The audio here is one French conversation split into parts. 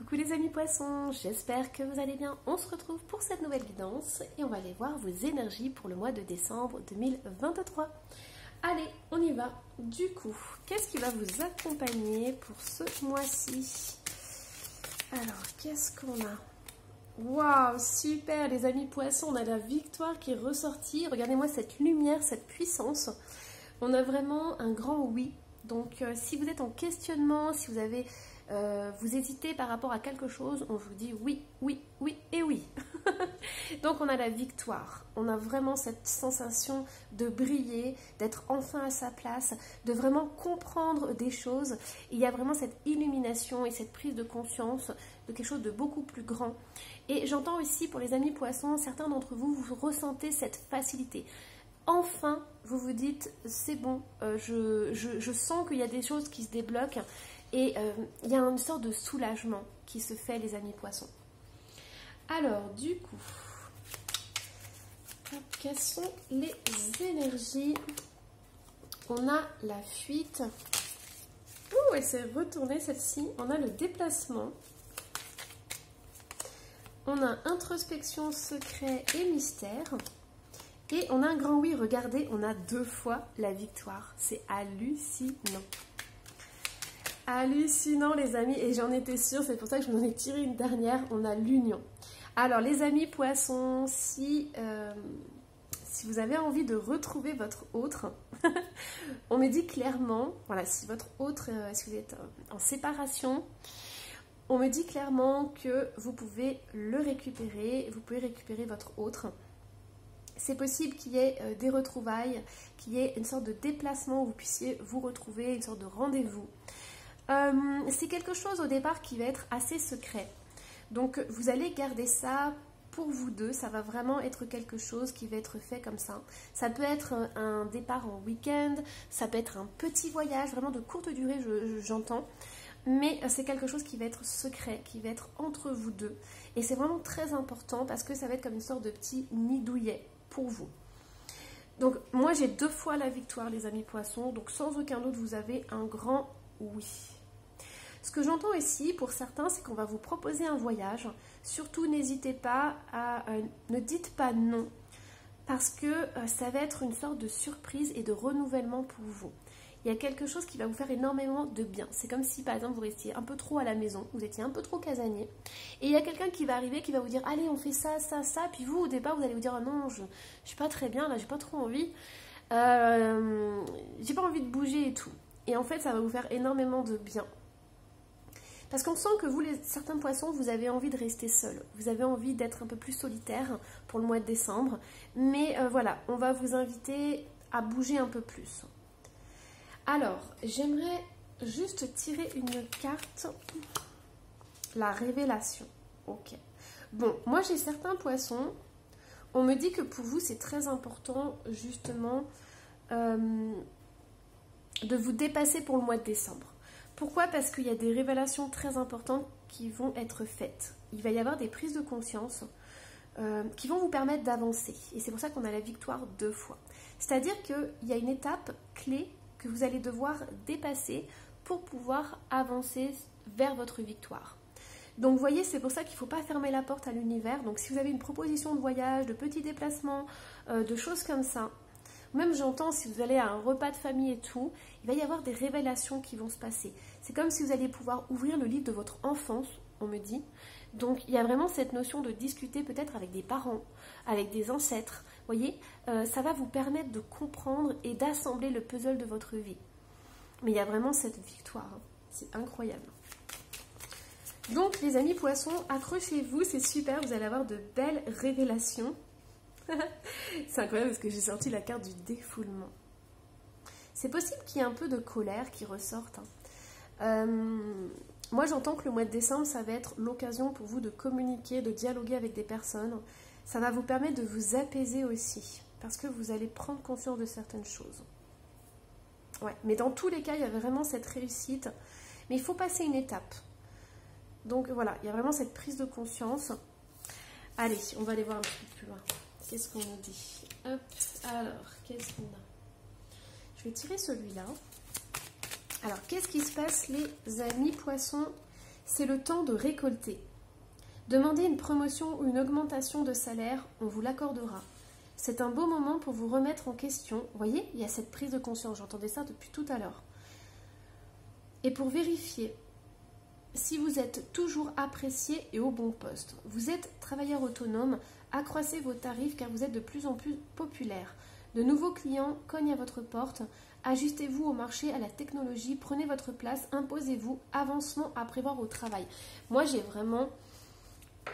Coucou les amis poissons, j'espère que vous allez bien. On se retrouve pour cette nouvelle guidance et on va aller voir vos énergies pour le mois de décembre 2023. Allez, on y va. Du coup, qu'est-ce qui va vous accompagner pour ce mois-ci? Alors, qu'est-ce qu'on a? Waouh, super les amis poissons, on a la victoire qui est ressortie. Regardez-moi cette lumière, cette puissance. On a vraiment un grand oui. Donc, si vous êtes en questionnement, si vous avez... vous hésitez par rapport à quelque chose, on vous dit oui, oui, oui et oui. Donc on a la victoire, on a vraiment cette sensation de briller, d'être enfin à sa place, de vraiment comprendre des choses. Il y a vraiment cette illumination et cette prise de conscience de quelque chose de beaucoup plus grand. Et j'entends aussi pour les amis poissons, certains d'entre vous, vous ressentez cette facilité. Enfin, vous vous dites, c'est bon, je sens qu'il y a des choses qui se débloquent. Et il y a une sorte de soulagement qui se fait, les amis poissons. Alors, du coup, quelles sont les énergies? On a la fuite. Ouh, elle s'est retournée celle-ci. On a le déplacement. On a introspection, secret et mystère. Et on a un grand oui. Regardez, on a 2 fois la victoire. C'est hallucinant. Hallucinant les amis, et j'en étais sûre, c'est pour ça que je vous en ai tiré une dernière. On a l'union. Alors les amis poissons, si vous avez envie de retrouver votre autre, on me dit clairement, voilà, si votre autre, si vous êtes en séparation, on me dit clairement que vous pouvez le récupérer, vous pouvez récupérer votre autre. C'est possible qu'il y ait des retrouvailles, qu'il y ait une sorte de déplacement où vous puissiez vous retrouver, une sorte de rendez-vous. C'est quelque chose au départ qui va être assez secret. Donc vous allez garder ça pour vous deux. Ça va vraiment être quelque chose qui va être fait comme ça. Ça peut être un départ en week-end. Ça peut être un petit voyage, vraiment de courte durée, j'entends. Mais c'est quelque chose qui va être secret, qui va être entre vous deux. Et c'est vraiment très important parce que ça va être comme une sorte de petit nid douillet pour vous. Donc moi j'ai 2 fois la victoire les amis poissons. Donc sans aucun doute vous avez un grand oui. Ce que j'entends ici pour certains, c'est qu'on va vous proposer un voyage. Surtout, n'hésitez pas à... ne dites pas non. Parce que ça va être une sorte de surprise et de renouvellement pour vous. Il y a quelque chose qui va vous faire énormément de bien. C'est comme si, par exemple, vous restiez un peu trop à la maison. Vous étiez un peu trop casanier. Et il y a quelqu'un qui va arriver, qui va vous dire « Allez, on fait ça, ça, ça. » Puis vous, au départ, vous allez vous dire « Ah non, je suis pas très bien, là, j'ai pas trop envie. J'ai pas envie de bouger et tout. » Et en fait, ça va vous faire énormément de bien. Parce qu'on sent que vous, certains poissons, vous avez envie de rester seul. Vous avez envie d'être un peu plus solitaire pour le mois de décembre. Mais voilà, on va vous inviter à bouger un peu plus. Alors, j'aimerais juste tirer une carte. La révélation. Ok. Bon, moi j'ai certains poissons. On me dit que pour vous, c'est très important, justement, de vous dépasser pour le mois de décembre. Pourquoi? Parce qu'il y a des révélations très importantes qui vont être faites. Il va y avoir des prises de conscience qui vont vous permettre d'avancer. Et c'est pour ça qu'on a la victoire 2 fois. C'est-à-dire qu'il y a une étape clé que vous allez devoir dépasser pour pouvoir avancer vers votre victoire. Donc vous voyez, c'est pour ça qu'il ne faut pas fermer la porte à l'univers. Donc si vous avez une proposition de voyage, de petits déplacements, de choses comme ça, même j'entends si vous allez à un repas de famille et tout, il va y avoir des révélations qui vont se passer. C'est comme si vous alliez pouvoir ouvrir le livre de votre enfance, on me dit. Donc il y a vraiment cette notion de discuter peut-être avec des parents, avec des ancêtres. Vous voyez, ça va vous permettre de comprendre et d'assembler le puzzle de votre vie. Mais il y a vraiment cette victoire, hein. C'est incroyable. Donc les amis poissons, accrochez-vous, c'est super, vous allez avoir de belles révélations. C'est incroyable parce que j'ai sorti la carte du défoulement. C'est possible qu'il y ait un peu de colère qui ressorte. Moi j'entends que le mois de décembre ça va être l'occasion pour vous de communiquer, de dialoguer avec des personnes. Ça va vous permettre de vous apaiser aussi parce que vous allez prendre conscience de certaines choses. Ouais, mais dans tous les cas il y a vraiment cette réussite. Mais il faut passer une étape. Donc voilà, il y a vraiment cette prise de conscience. Allez, on va aller voir un petit peu plus loin. Qu'est-ce qu'on nous dit? Hop, alors, qu'est-ce qu'on a? Je vais tirer celui-là. Alors, qu'est-ce qui se passe, les amis poissons? C'est le temps de récolter. Demandez une promotion ou une augmentation de salaire, on vous l'accordera. C'est un beau moment pour vous remettre en question. Vous voyez, il y a cette prise de conscience, j'entendais ça depuis tout à l'heure. Et pour vérifier si vous êtes toujours apprécié et au bon poste. Vous êtes travailleur autonome, accroissez vos tarifs car vous êtes de plus en plus populaire. De nouveaux clients cognent à votre porte. Ajustez-vous au marché, à la technologie, prenez votre place, imposez-vous, avancement à prévoir au travail. Moi, j'ai vraiment...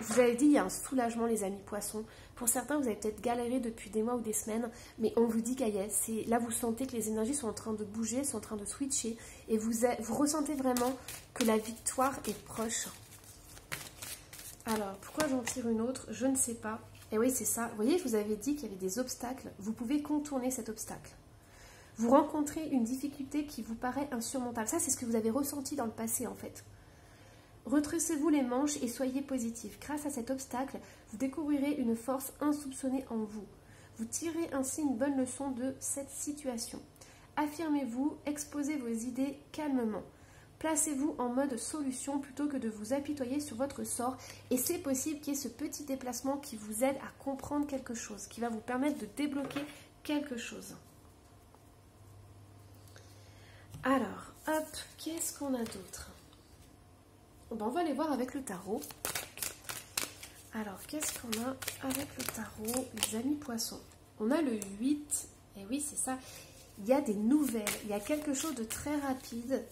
Je vous avais dit, il y a un soulagement, les amis poissons. Pour certains, vous avez peut-être galéré depuis des mois ou des semaines, mais on vous dit qu'aïe, là, vous sentez que les énergies sont en train de bouger, sont en train de switcher, et vous ressentez vraiment que la victoire est proche. Alors, pourquoi j'en tire une autre? Je ne sais pas. Et oui, c'est ça. Vous voyez, je vous avais dit qu'il y avait des obstacles. Vous pouvez contourner cet obstacle. Vous rencontrez une difficulté qui vous paraît insurmontable. Ça, c'est ce que vous avez ressenti dans le passé, en fait. Retroussez-vous les manches et soyez positif. Grâce à cet obstacle, vous découvrirez une force insoupçonnée en vous. Vous tirez ainsi une bonne leçon de cette situation. Affirmez-vous, exposez vos idées calmement. Placez-vous en mode solution plutôt que de vous apitoyer sur votre sort. Et c'est possible qu'il y ait ce petit déplacement qui vous aide à comprendre quelque chose, qui va vous permettre de débloquer quelque chose. Alors, hop, qu'est-ce qu'on a d'autre? On va aller voir avec le tarot. Alors, qu'est-ce qu'on a avec le tarot, les amis poissons? On a le 8. Et oui, c'est ça. Il y a des nouvelles. Il y a quelque chose de très rapide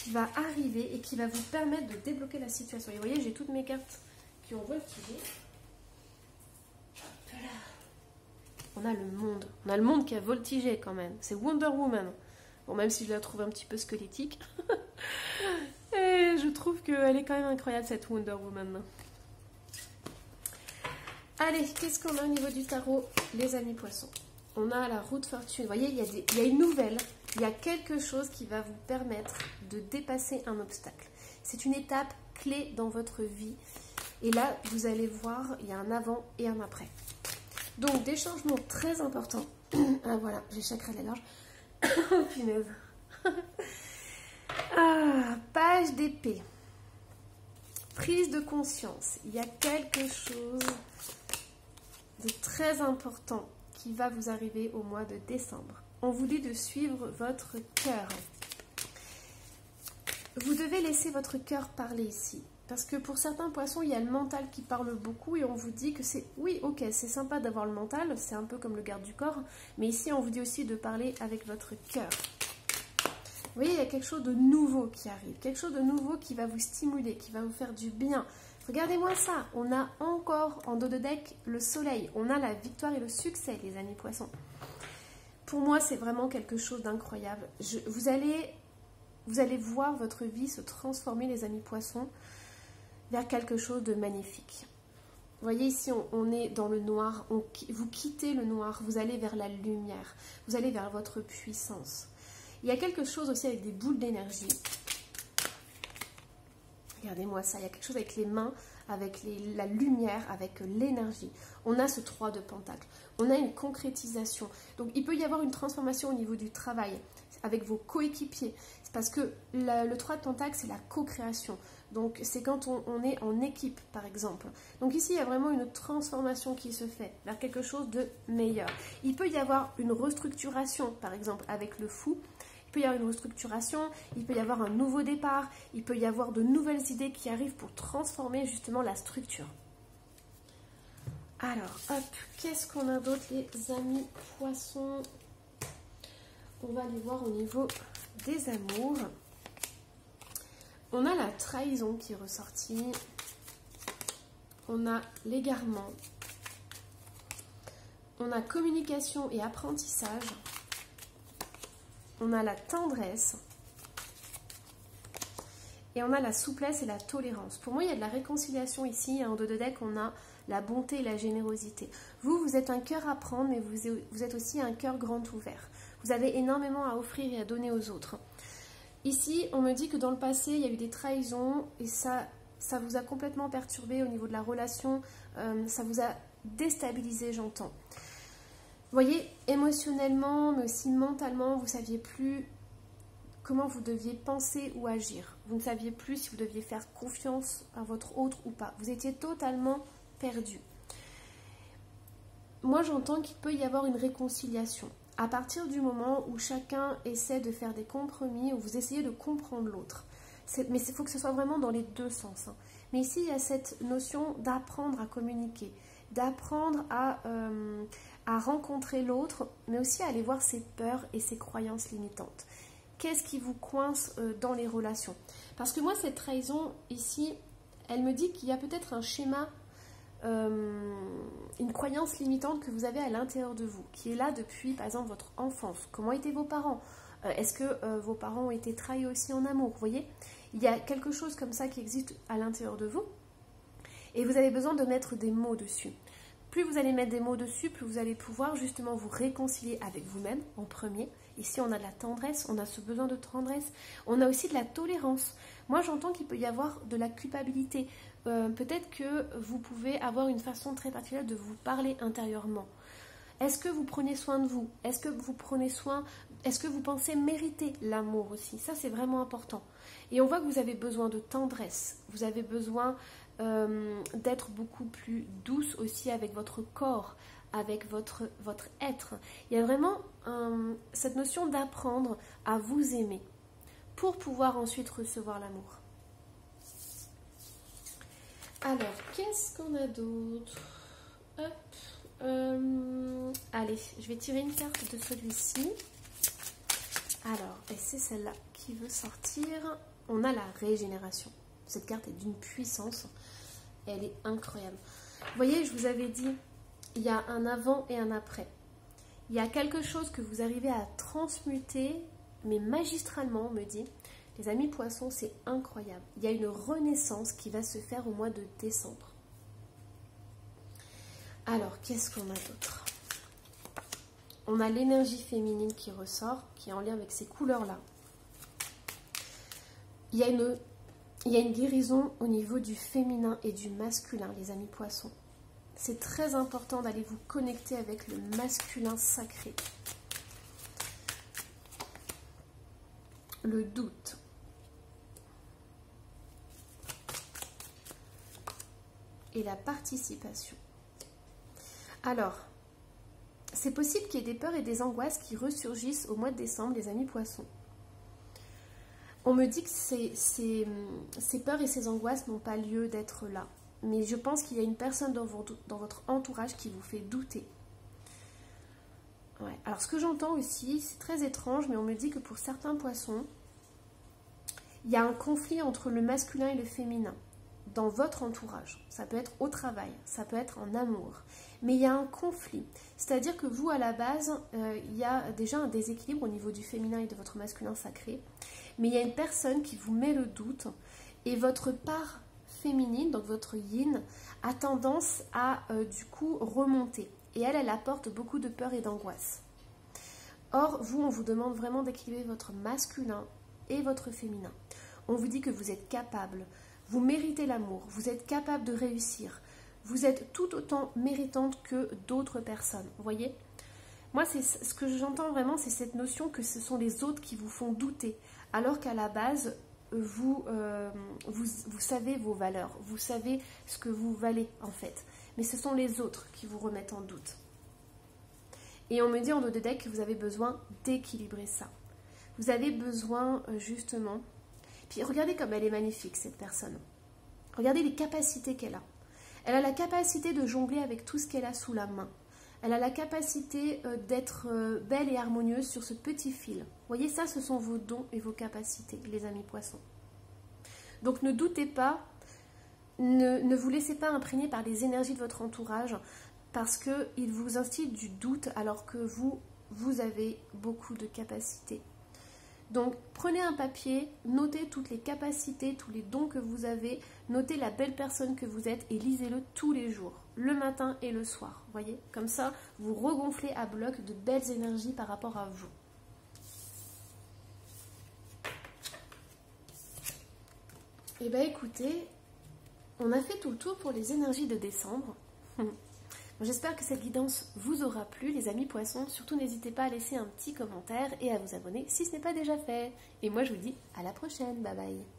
qui va arriver et qui va vous permettre de débloquer la situation. Et vous voyez, j'ai toutes mes cartes qui ont voltigé. Hop là. On a le monde. On a le monde qui a voltigé quand même. C'est Wonder Woman. Bon, même si je la trouve un petit peu squelettique. Et je trouve qu'elle est quand même incroyable, cette Wonder Woman. Allez, qu'est-ce qu'on a au niveau du tarot, les amis poissons? On a la roue de fortune. Vous voyez, il y a une nouvelle. Il y a quelque chose qui va vous permettre de dépasser un obstacle. C'est une étape clé dans votre vie. Et là, vous allez voir, il y a un avant et un après. Donc, des changements très importants. Ah, voilà, j'ai chakra de la gorge. Oh, punaise. Ah, page d'épée. Prise de conscience. Il y a quelque chose de très important qui va vous arriver au mois de décembre. On vous dit de suivre votre cœur. Vous devez laisser votre cœur parler ici. Parce que pour certains poissons, il y a le mental qui parle beaucoup et on vous dit que c'est... Oui, ok, c'est sympa d'avoir le mental, c'est un peu comme le garde du corps. Mais ici, on vous dit aussi de parler avec votre cœur. Vous voyez, il y a quelque chose de nouveau qui arrive. Quelque chose de nouveau qui va vous stimuler, qui va vous faire du bien. Regardez-moi ça. On a encore en dos de deck le soleil. On a la victoire et le succès, les amis poissons. Pour moi, c'est vraiment quelque chose d'incroyable. Vous allez voir votre vie se transformer, les amis poissons, vers quelque chose de magnifique. Vous voyez ici, on est dans le noir. Vous quittez le noir. Vous allez vers la lumière. Vous allez vers votre puissance. Il y a quelque chose aussi avec des boules d'énergie. Regardez-moi ça. Il y a quelque chose avec les mains, avec la lumière, avec l'énergie. On a ce 3 de pentacle. On a une concrétisation. Donc, il peut y avoir une transformation au niveau du travail avec vos coéquipiers. C'est parce que le 3 de pentacle, c'est la co-création. Donc, c'est quand on est en équipe, par exemple. Donc, ici, il y a vraiment une transformation qui se fait vers quelque chose de meilleur. Il peut y avoir une restructuration, par exemple, avec le fou. Il peut y avoir une restructuration, il peut y avoir un nouveau départ, il peut y avoir de nouvelles idées qui arrivent pour transformer justement la structure. Alors, hop, qu'est-ce qu'on a d'autre, les amis poissons? On va aller voir au niveau des amours. On a la trahison qui est ressortie. On a l'égarement. On a communication et apprentissage. On a la tendresse. Et on a la souplesse et la tolérance. Pour moi, il y a de la réconciliation ici. En dos de deck, on a la bonté et la générosité. Vous êtes un cœur à prendre, mais vous êtes aussi un cœur grand ouvert. Vous avez énormément à offrir et à donner aux autres. Ici, on me dit que dans le passé, il y a eu des trahisons et ça vous a complètement perturbé au niveau de la relation. Ça vous a déstabilisé, j'entends. Vous voyez, émotionnellement, mais aussi mentalement, vous ne saviez plus comment vous deviez penser ou agir. Vous ne saviez plus si vous deviez faire confiance à votre autre ou pas. Vous étiez totalement perdu. Moi, j'entends qu'il peut y avoir une réconciliation. À partir du moment où chacun essaie de faire des compromis, où vous essayez de comprendre l'autre. Mais il faut que ce soit vraiment dans les deux sens. Hein. Mais ici, il y a cette notion d'apprendre à communiquer, d'apprendre à rencontrer l'autre, mais aussi à aller voir ses peurs et ses croyances limitantes. Qu'est-ce qui vous coince dans les relations? Parce que moi, cette trahison ici, elle me dit qu'il y a peut-être un schéma, une croyance limitante que vous avez à l'intérieur de vous, qui est là depuis, par exemple, votre enfance. Comment étaient vos parents? Est-ce que vos parents ont été trahis aussi en amour? Vous voyez, il y a quelque chose comme ça qui existe à l'intérieur de vous, et vous avez besoin de mettre des mots dessus. Plus vous allez mettre des mots dessus, plus vous allez pouvoir justement vous réconcilier avec vous-même en premier. Ici, on a de la tendresse, on a ce besoin de tendresse. On a aussi de la tolérance. Moi, j'entends qu'il peut y avoir de la culpabilité. Peut-être que vous pouvez avoir une façon très particulière de vous parler intérieurement. Est-ce que vous prenez soin de vous? Est-ce que vous prenez soin? Est-ce que vous pensez mériter l'amour aussi? Ça, c'est vraiment important. Et on voit que vous avez besoin de tendresse. Vous avez besoin d'être beaucoup plus douce aussi avec votre corps, avec votre être. Il y a vraiment cette notion d'apprendre à vous aimer pour pouvoir ensuite recevoir l'amour. Alors, qu'est-ce qu'on a d'autre? Allez, je vais tirer une carte de celui-ci. Alors, et c'est celle-là qui veut sortir. On a la régénération. Cette carte est d'une puissance. Et elle est incroyable. Vous voyez, je vous avais dit, il y a un avant et un après. Il y a quelque chose que vous arrivez à transmuter, mais magistralement, on me dit. Les amis poissons, c'est incroyable. Il y a une renaissance qui va se faire au mois de décembre. Alors, qu'est-ce qu'on a d'autre? On a l'énergie féminine qui ressort, qui est en lien avec ces couleurs-là. Il y a une guérison au niveau du féminin et du masculin, les amis poissons. C'est très important d'aller vous connecter avec le masculin sacré. Le doute. Et la participation. Alors, c'est possible qu'il y ait des peurs et des angoisses qui ressurgissent au mois de décembre, les amis poissons. On me dit que ces peurs et ces angoisses n'ont pas lieu d'être là. Mais je pense qu'il y a une personne dans votre entourage qui vous fait douter. Ouais. Alors ce que j'entends aussi, c'est très étrange, mais on me dit que pour certains poissons, il y a un conflit entre le masculin et le féminin dans votre entourage. Ça peut être au travail, ça peut être en amour. Mais il y a un conflit. C'est-à-dire que vous, à la base, il y a déjà un déséquilibre au niveau du féminin et de votre masculin sacré. Mais il y a une personne qui vous met le doute et votre part féminine, donc votre yin, a tendance à du coup remonter. Et elle apporte beaucoup de peur et d'angoisse. Or, vous, on vous demande vraiment d'équilibrer votre masculin et votre féminin. On vous dit que vous êtes capable, vous méritez l'amour, vous êtes capable de réussir. Vous êtes tout autant méritante que d'autres personnes. Vous voyez? Moi, ce que j'entends vraiment, c'est cette notion que ce sont les autres qui vous font douter. Alors qu'à la base, vous savez vos valeurs. Vous savez ce que vous valez, en fait. Mais ce sont les autres qui vous remettent en doute. Et on me dit en dos de deck que vous avez besoin d'équilibrer ça. Vous avez besoin, justement... Puis regardez comme elle est magnifique, cette personne. Regardez les capacités qu'elle a. Elle a la capacité de jongler avec tout ce qu'elle a sous la main. Elle a la capacité d'être belle et harmonieuse sur ce petit fil. Vous voyez, ça, ce sont vos dons et vos capacités, les amis poissons. Donc ne doutez pas, ne vous laissez pas imprégner par les énergies de votre entourage parce qu'ils vous instillent du doute alors que vous avez beaucoup de capacités. Donc prenez un papier, notez toutes les capacités, tous les dons que vous avez, notez la belle personne que vous êtes et lisez-le tous les jours, le matin et le soir. Voyez, comme ça, vous regonflez à bloc de belles énergies par rapport à vous. Et bien écoutez, on a fait tout le tour pour les énergies de décembre. J'espère que cette guidance vous aura plu, les amis poissons. Surtout, n'hésitez pas à laisser un petit commentaire et à vous abonner si ce n'est pas déjà fait. Et moi, je vous dis à la prochaine. Bye bye.